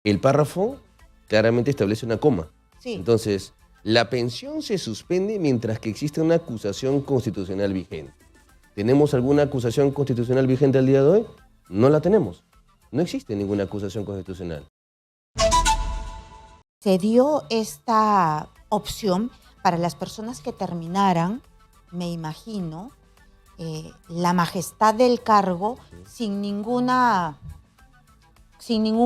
El párrafo claramente establece una coma. Sí. Entonces, la pensión se suspende mientras que existe una acusación constitucional vigente. ¿Tenemos alguna acusación constitucional vigente al día de hoy? No la tenemos. No existe ninguna acusación constitucional. Se dio esta opción para las personas que terminaran, me imagino, la majestad del cargo sin ningún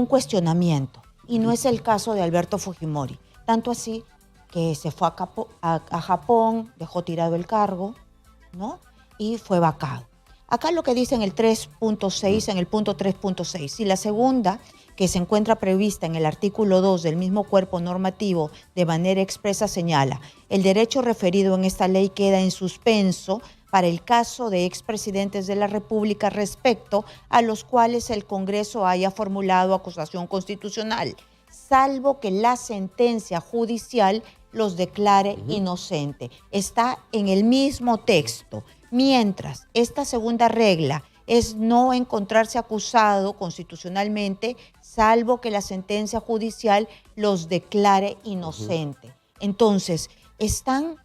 cuestionamiento. Y no es el caso de Alberto Fujimori. Tanto así que se fue a Japón, dejó tirado el cargo, ¿no? Y fue vacado. Acá lo que dice en el 3.6, en el punto 3.6, y la segunda, que se encuentra prevista en el artículo 2 del mismo cuerpo normativo de manera expresa, señala: el derecho referido en esta ley queda en suspenso para el caso de expresidentes de la República respecto a los cuales el Congreso haya formulado acusación constitucional, salvo que la sentencia judicial los declare inocente. Está en el mismo texto. Mientras esta segunda regla es no encontrarse acusado constitucionalmente, salvo que la sentencia judicial los declare inocente. Entonces, están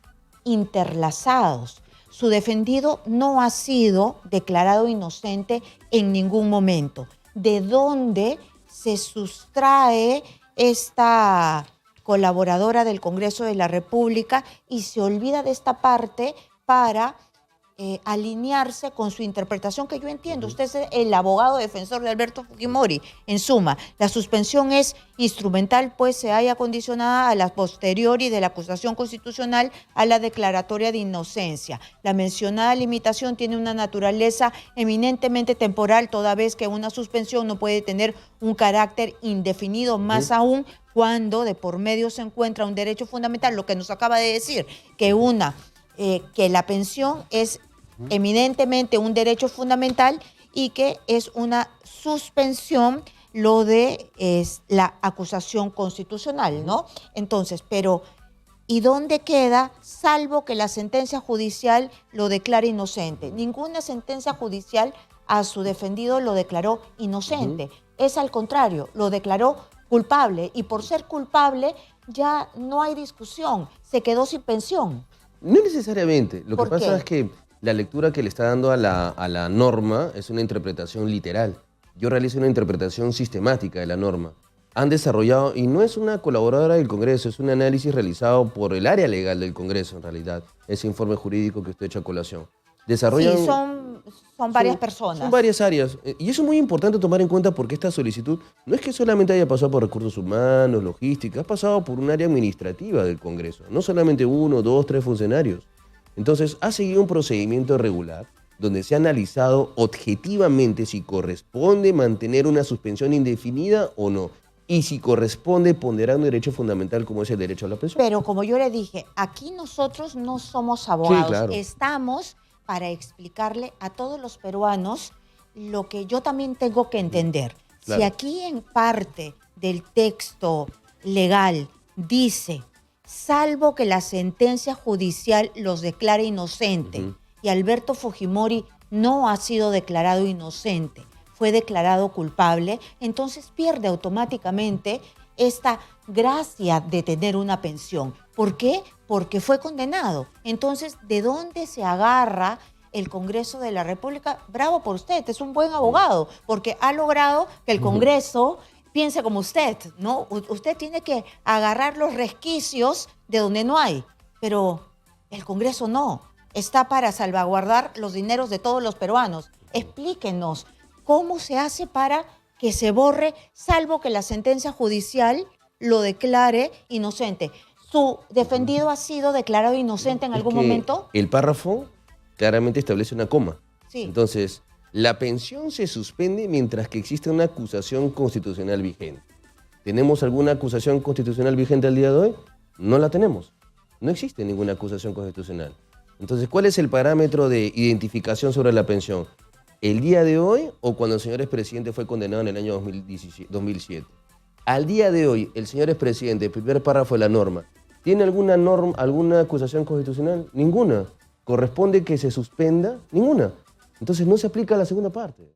interlazados. Su defendido no ha sido declarado inocente en ningún momento. ¿De dónde se sustrae esta colaboradora del Congreso de la República y se olvida de esta parte para alinearse con su interpretación, que yo entiendo? Usted es el abogado defensor de Alberto Fujimori. En suma, la suspensión es instrumental, pues se haya condicionada a la posteriori de la acusación constitucional a la declaratoria de inocencia. La mencionada limitación tiene una naturaleza eminentemente temporal, toda vez que una suspensión no puede tener un carácter indefinido, más aún cuando de por medio se encuentra un derecho fundamental, lo que nos acaba de decir, que la pensión es eminentemente un derecho fundamental y que es una suspensión lo de la acusación constitucional, ¿no? Entonces, pero ¿y dónde queda, salvo que la sentencia judicial lo declare inocente? Ninguna sentencia judicial a su defendido lo declaró inocente. Es al contrario, lo declaró culpable, y por ser culpable ya no hay discusión, se quedó sin pensión. No necesariamente. Lo que pasa qué? es que la lectura que le está dando a la norma es una interpretación literal. Yo realizo una interpretación sistemática de la norma. Han desarrollado, y no es una colaboradora del Congreso, es un análisis realizado por el área legal del Congreso, en realidad, ese informe jurídico que usted echa a colación. Desarrollan, Sí, son varias personas. Son varias áreas. Y eso es muy importante tomar en cuenta, porque esta solicitud no es que solamente haya pasado por recursos humanos, logística, ha pasado por un área administrativa del Congreso. No solamente 1, 2, 3 funcionarios. Entonces, ha seguido un procedimiento regular donde se ha analizado objetivamente si corresponde mantener una suspensión indefinida o no. Y si corresponde ponderar un derecho fundamental como es el derecho a la pensión. Pero como yo le dije, aquí nosotros no somos abogados. Sí, claro. Estamos para explicarle a todos los peruanos lo que yo también tengo que entender. Claro. Si aquí en parte del texto legal dice, salvo que la sentencia judicial los declare inocente, y Alberto Fujimori no ha sido declarado inocente, fue declarado culpable, entonces pierde automáticamente esta gracia de tener una pensión. ¿Por qué? Porque fue condenado. Entonces, ¿de dónde se agarra el Congreso de la República? Bravo por usted, es un buen abogado, porque ha logrado que el Congreso piense como usted, ¿no? Usted tiene que agarrar los resquicios de donde no hay, pero el Congreso no. Está para salvaguardar los dineros de todos los peruanos. Explíquenos, ¿cómo se hace para que se borre, salvo que la sentencia judicial lo declare inocente? ¿Su defendido ha sido declarado inocente en algún momento? El párrafo claramente establece una coma. Sí. Entonces, la pensión se suspende mientras que existe una acusación constitucional vigente. ¿Tenemos alguna acusación constitucional vigente al día de hoy? No la tenemos. No existe ninguna acusación constitucional. Entonces, ¿cuál es el parámetro de identificación sobre la pensión? ¿El día de hoy o cuando el señor expresidente fue condenado en el año 2007? Al día de hoy, el señor expresidente, el primer párrafo de la norma, ¿tiene alguna acusación constitucional? Ninguna. ¿Corresponde que se suspenda? Ninguna. Entonces no se aplica la segunda parte.